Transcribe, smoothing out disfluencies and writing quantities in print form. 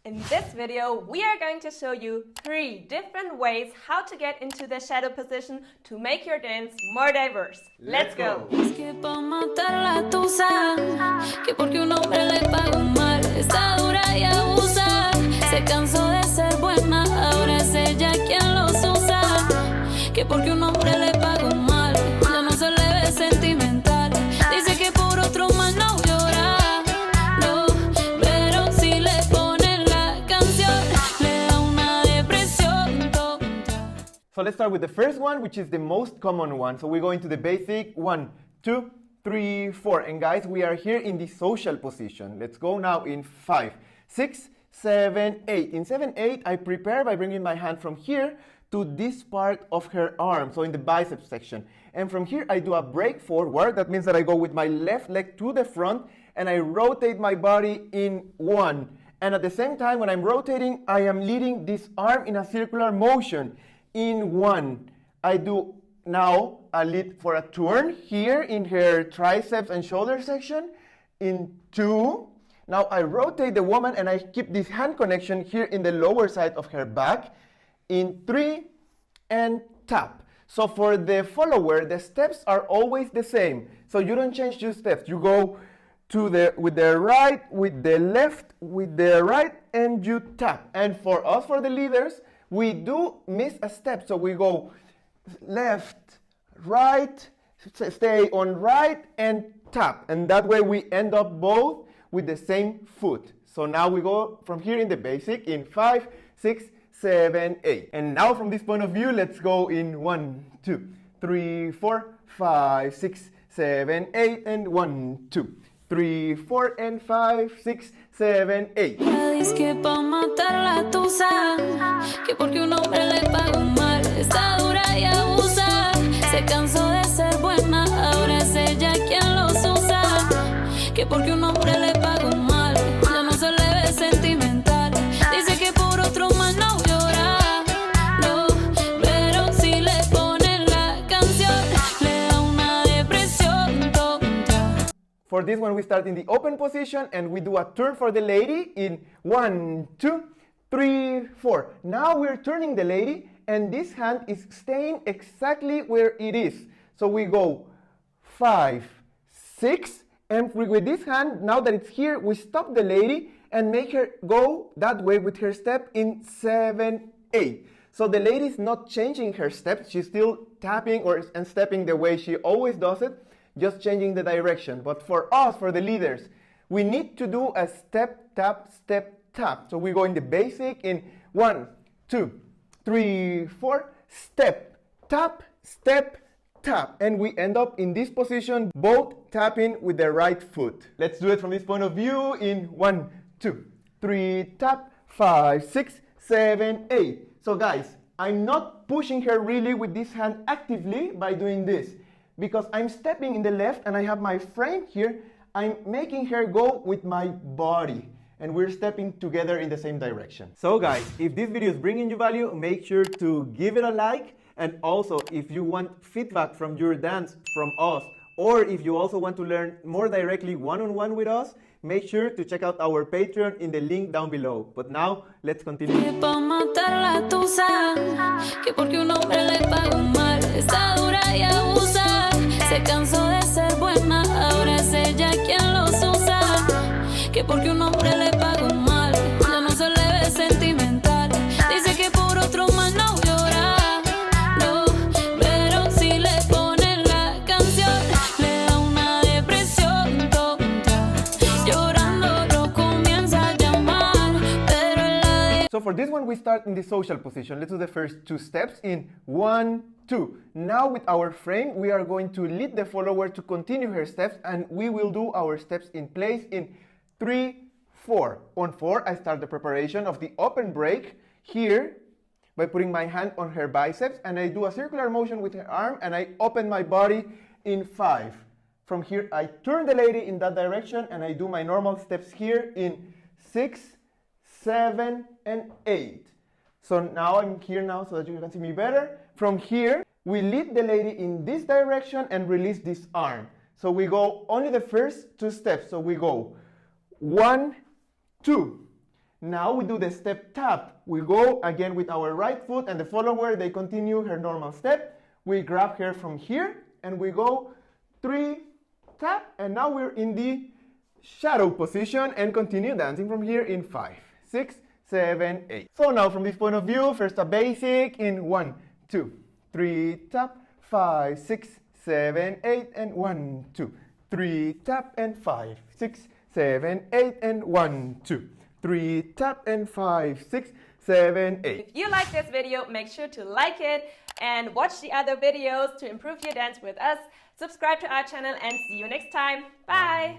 In this video, we are going to show you 3 different ways how to get into the shadow position to make your dance more diverse. Let's go! Es que pa' matar la tusa, que porque un hombre le pagó mal, está dura y abusa, se cansó de ser buena, ahora es ella quien los usa, que porque un hombre le pagó mal, ya no se le ve sentimental, dice que por otro más no llora, no, pero si le ponen la canción, le da una depresión tonta. So let's start with the first one, which is the most common one. So we go into the basic 1, 2, 3, 4. And guys, we are here in the social position. Let's go now in 5, 6, 7, 8. In 7, 8, I prepare by bringing my hand from here to this part of her arm, so in the bicep section. And from here, I do a break forward. That means that I go with my left leg to the front and I rotate my body in 1. And at the same time, when I'm rotating, I am leading this arm in a circular motion in 1. I do now a lead for a turn here in her triceps and shoulder section in 2. Now I rotate the woman and I keep this hand connection here in the lower side of her back in 3 and tap. So for the follower, the steps are always the same. So you don't change your steps. You go to with the right, with the left, with the right, and you tap. And for us, for the leaders, we do miss a step. So we go left, right, stay on right, and tap. And that way we end up both with the same foot. So now we go from here in the basic in 5, 6, 7, 8. And now from this point of view, let's go in 1, 2, 3, 4, 5, 6, 7, 8, and 1, 2, 3, 4, and 5, 6, 7, 8. Dice que pa' matar la tusa, que porque un hombre le pagó mal, está dura y abusa, se cansó de ser buena, ahora es ella quien los usa, que porque un hombre le pagó mal, ya no se le ve sentimental, dice que por otro más no llora, no, pero si le ponen la canción, le da una depresión tonta. For this one, we start in the open position and we do a turn for the lady in 1, 2, 3, 4. Now we're turning the lady and this hand is staying exactly where it is. So we go 5, 6, and with this hand, now that it's here, we stop the lady and make her go that way with her step in 7, 8. So the lady is not changing her steps. She's still tapping and stepping the way she always does it, just changing the direction. But for us, for the leaders, we need to do a step, tap, step, tap. So we go in the basic in 1, 2, 3, 4, step, tap, step, tap. And we end up in this position, both tapping with the right foot. Let's do it from this point of view in 1, 2, 3, tap, 5, 6, 7, 8. So guys, I'm not pushing her really with this hand actively by doing this, because I'm stepping in the left and I have my frame here. I'm making her go with my body and we're stepping together in the same direction. So guys, if this video is bringing you value, make sure to give it a like. And also, if you want feedback from your dance from us, or if you also want to learn more directly one-on-one with us, make sure to check out our Patreon in the link down below. But now, let's continue. Que pa' matar la tusa, que porque un hombre le pagó mal, está dura y abusa, se cansó de ser buena, ahora es ella quien los usa, que porque un hombre le pagó mal, ya no se le ve sentimental, dice que por otro más no llora, no, pero si le ponen la canción, le da una depresión tonta, llorando lo comienza a llamar, pero en la So for this one, we start in the social position. Let's do the first 2 steps in 1, 2. Now with our frame, we are going to lead the follower to continue her steps and we will do our steps in place in 3, 4. On 4, I start the preparation of the open break here by putting my hand on her biceps and I do a circular motion with her arm and I open my body in 5. From here, I turn the lady in that direction and I do my normal steps here in 6, 7, and 8. So now I'm here now so that you can see me better. From here, we lead the lady in this direction and release this arm. So we go only the first 2 steps. So we go 1, 2. Now we do the step tap. We go again with our right foot and the follower, they continue her normal step. We grab her from here and we go 3, tap, and now we're in the shadow position and continue dancing from here in 5, 6, 7, 8. So now from this point of view, first a basic in 1, 2, 3, tap, 5, 6, 7, 8, and 1, 2, 3, tap, and 5, 6, 7, 8, and 1, 2, 3, tap, and 5, 6, 7, 8. If you like this video, make sure to like it and watch the other videos to improve your dance with us. Subscribe to our channel and see you next time. Bye!